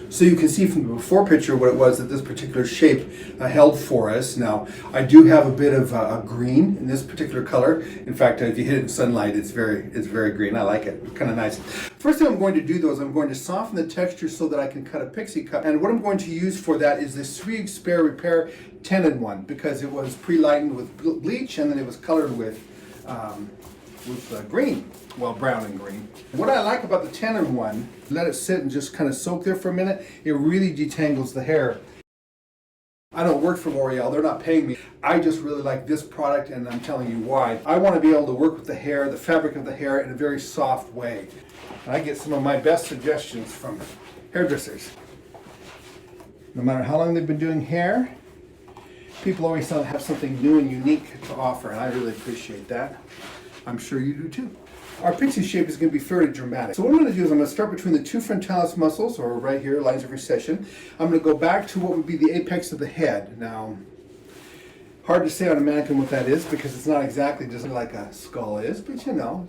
So you can see from the before picture what it was that this particular shape held for us. Now, I do have a bit of a green in this particular color. In fact, if you hit it in sunlight, it's very green. I like it. Kind of nice. First thing I'm going to do, though, is I'm going to soften the texture so that I can cut a pixie cut. And what I'm going to use for that is this 3 Spare Repair 10-in-1, because it was pre-lightened with bleach and then it was colored with green. Well, brown and green. What I like about the 10-in-1, let it sit and just kind of soak there for a minute. It really detangles the hair. I don't work for L'Oreal, they're not paying me. I just really like this product, and I'm telling you why. I want to be able to work with the hair, the fabric of the hair, in a very soft way. And I get some of my best suggestions from hairdressers. No matter how long they've been doing hair, people always have something new and unique to offer, and I really appreciate that. I'm sure you do too. Our pixie shape is going to be fairly dramatic. So what I'm going to do is I'm going to start between the 2 frontalis muscles, or right here, lines of recession. I'm going to go back to what would be the apex of the head. Now, hard to say on a mannequin what that is because it's not exactly just like a skull is, but you know,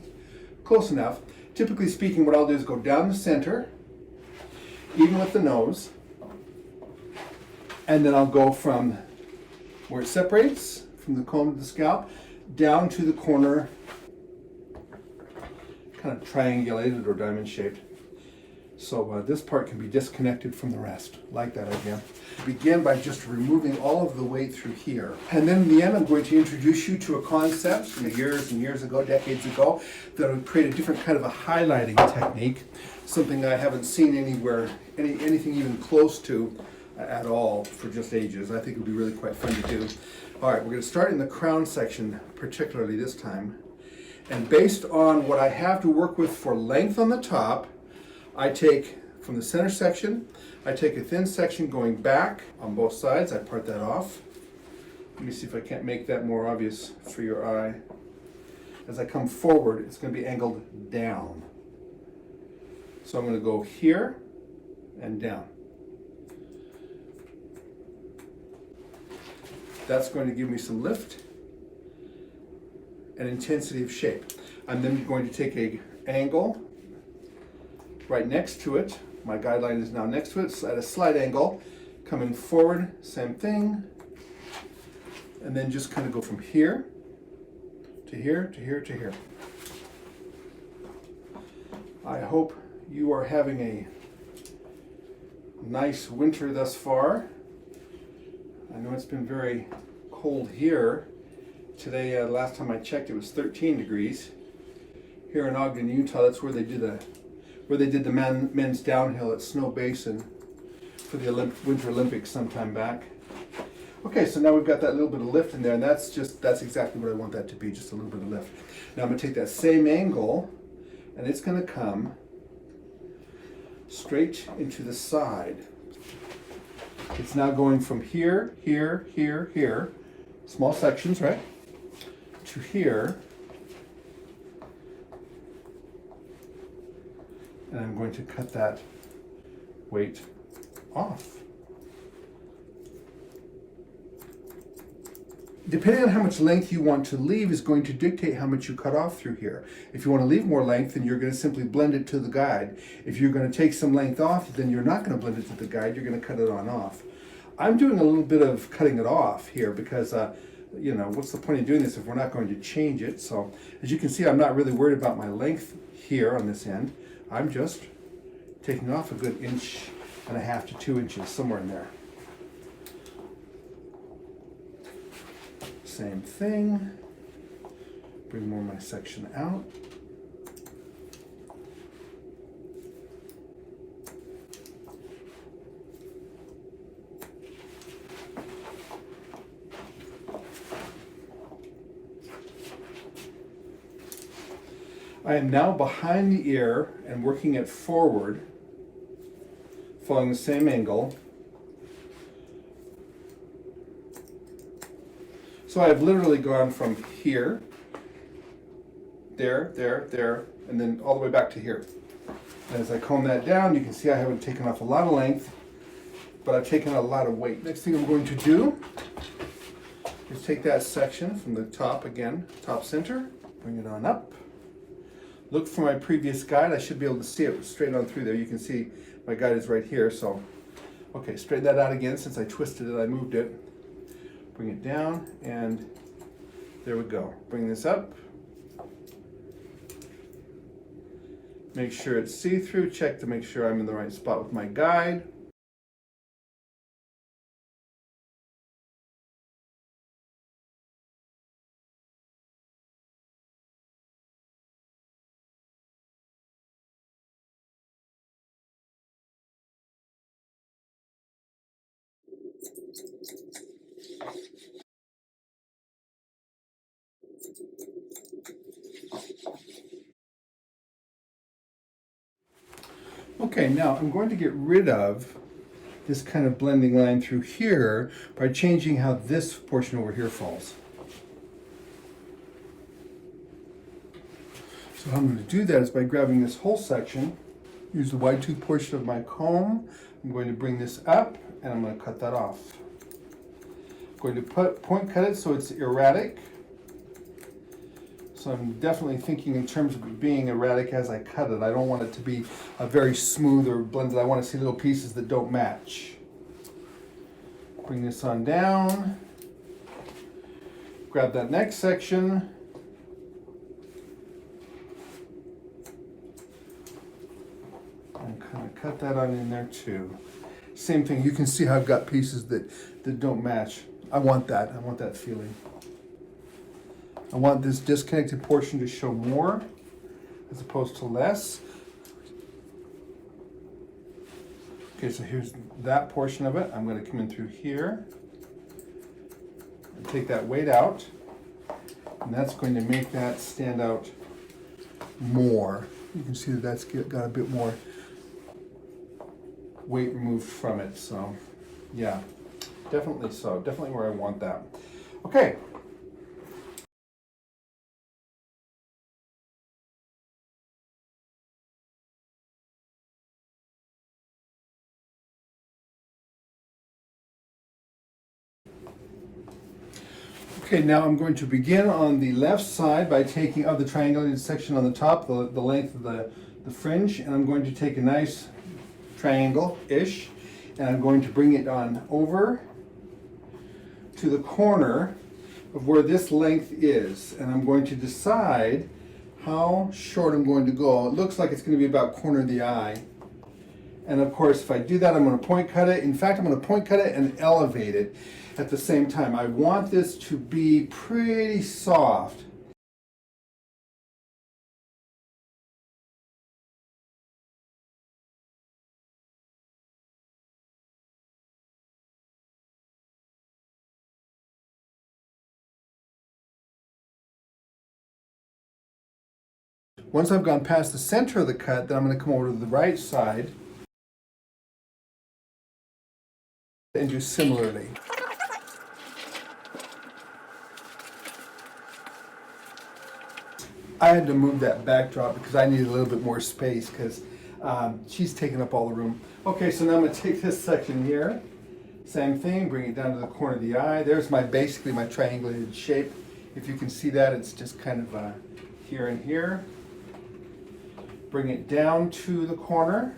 close enough. Typically speaking, what I'll do is go down the center, even with the nose, and then I'll go from where it separates from the comb to the scalp down to the corner, kind of triangulated or diamond shaped. So this part can be disconnected from the rest, like that again. Begin by just removing all of the weight through here. And then in the end, I'm going to introduce you to a concept from years and years ago, decades ago, that would create a different kind of a highlighting technique, something I haven't seen anywhere, anything even close to at all for just ages. I think it would be really quite fun to do. All right, we're going to start in the crown section, particularly this time. And based on what I have to work with for length on the top, I take from the center section, I take a thin section going back on both sides. I part that off. Let me see if I can't make that more obvious for your eye. As I come forward, it's going to be angled down. So I'm going to go here and down. That's going to give me some lift and intensity of shape. I'm then going to take an angle right next to it. My guideline is now next to it, at a slight angle, coming forward, same thing, and then just kind of go from here to here to here to here. I hope you are having a nice winter thus far. I know it's been very cold here. Today, last time I checked, it was 13 degrees. Here in Ogden, Utah, that's where they did the men's downhill at Snow Basin for the Winter Olympics sometime back. Okay, so now we've got that little bit of lift in there, and that's exactly what I want that to be, just a little bit of lift. Now I'm going to take that same angle, and it's going to come straight into the side. It's now going from here, here, here, here, small sections, right, to here, and I'm going to cut that weight off. Depending on how much length you want to leave is going to dictate how much you cut off through here. If you want to leave more length, then you're going to simply blend it to the guide. If you're going to take some length off, then you're not going to blend it to the guide, you're going to cut it on off. I'm doing a little bit of cutting it off here because, you know, what's the point of doing this if we're not going to change it? So as you can see, I'm not really worried about my length here on this end. I'm just taking off a good 1.5 to 2 inches, somewhere in there. Same thing. Bring more of my section out. I am now behind the ear and working it forward, following the same angle. So I've literally gone from here, there, there, there, and then all the way back to here. And as I comb that down, you can see I haven't taken off a lot of length, but I've taken a lot of weight. Next thing I'm going to do is take that section from the top again, top center, bring it on up. Look for my previous guide. I should be able to see it straight on through there. You can see My guide is right here, so, okay, straighten that out again. Since I twisted it, I moved it. Bring it down, and there we go. Bring this up. Make sure it's see-through. Check to make sure I'm in the right spot with my guide. Okay, now I'm going to get rid of this kind of blending line through here by changing how this portion over here falls. So how I'm going to do that is by grabbing this whole section, use the wide tooth portion of my comb. I'm going to bring this up and I'm going to cut that off. I'm going to point cut it so it's erratic. So I'm definitely thinking in terms of it being erratic as I cut it. I don't want it to be a very smooth or blended. I want to see little pieces that don't match. Bring this on down. Grab that next section. And kind of cut that on in there too. Same thing, you can see how I've got pieces that don't match. I want that feeling. I want this disconnected portion to show more as opposed to less. Okay, so here's that portion of it. I'm going to come in through here and take that weight out, and that's going to make that stand out more. You can see that that's got a bit more weight removed from it, so yeah, definitely so. Definitely where I want that. Okay. Okay, now I'm going to begin on the left side by taking out the triangulated section on the top, the length of the fringe, and I'm going to take a nice triangle-ish, and I'm going to bring it on over to the corner of where this length is, and I'm going to decide how short I'm going to go. It looks like it's going to be about corner of the eye. And of course, if I do that, I'm going to point cut it. In fact, I'm going to point cut it and elevate it at the same time. I want this to be pretty soft. Once I've gone past the center of the cut, then I'm going to come over to the right side and do similarly. I had to move that backdrop because I needed a little bit more space because she's taking up all the room. Okay, so now I'm going to take this section here. Same thing, bring it down to the corner of the eye. There's basically my triangulated shape. If you can see that, it's just kind of here and here. Bring it down to the corner.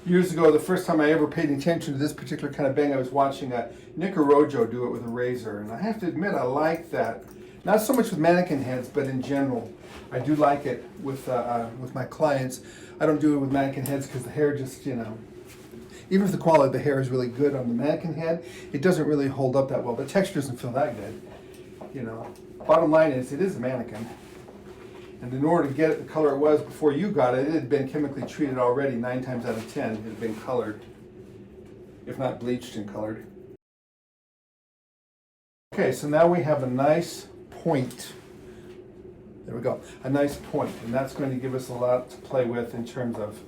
Years ago, the first time I ever paid attention to this particular kind of bang, I was watching Nick Rojo do it with a razor, and I have to admit I like that. Not so much with mannequin heads, but in general, I do like it with my clients. I don't do it with mannequin heads because the hair just, you know, even if the quality of the hair is really good on the mannequin head, it doesn't really hold up that well. The texture doesn't feel that good, you know. Bottom line is, it is a mannequin. And in order to get it the color it was before you got it, it had been chemically treated already 9 times out of 10. It had been colored, if not bleached and colored. Okay, so now we have a nice point. There we go, a nice point, and that's going to give us a lot to play with in terms of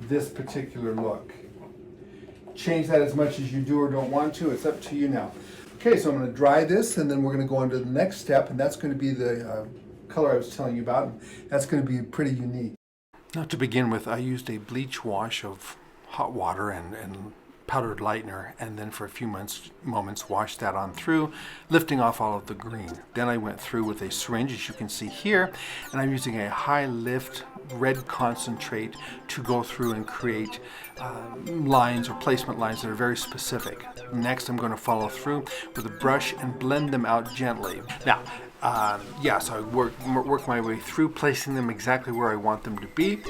this particular look. Change that as much as you do or don't want to, it's up to you now. Okay, so I'm going to dry this, and then we're going to go on to the next step, and that's going to be the color I was telling you about. That's going to be pretty unique. Now to begin with, I used a bleach wash of hot water and powdered lightener, and then for a few moments washed that on through, lifting off all of the green. Then I went through with a syringe, as you can see here, and I'm using a high lift red concentrate to go through and create lines or placement lines that are very specific. Next, I'm going to follow through with a brush and blend them out gently. Now, so I work my way through, placing them exactly where I want them to be.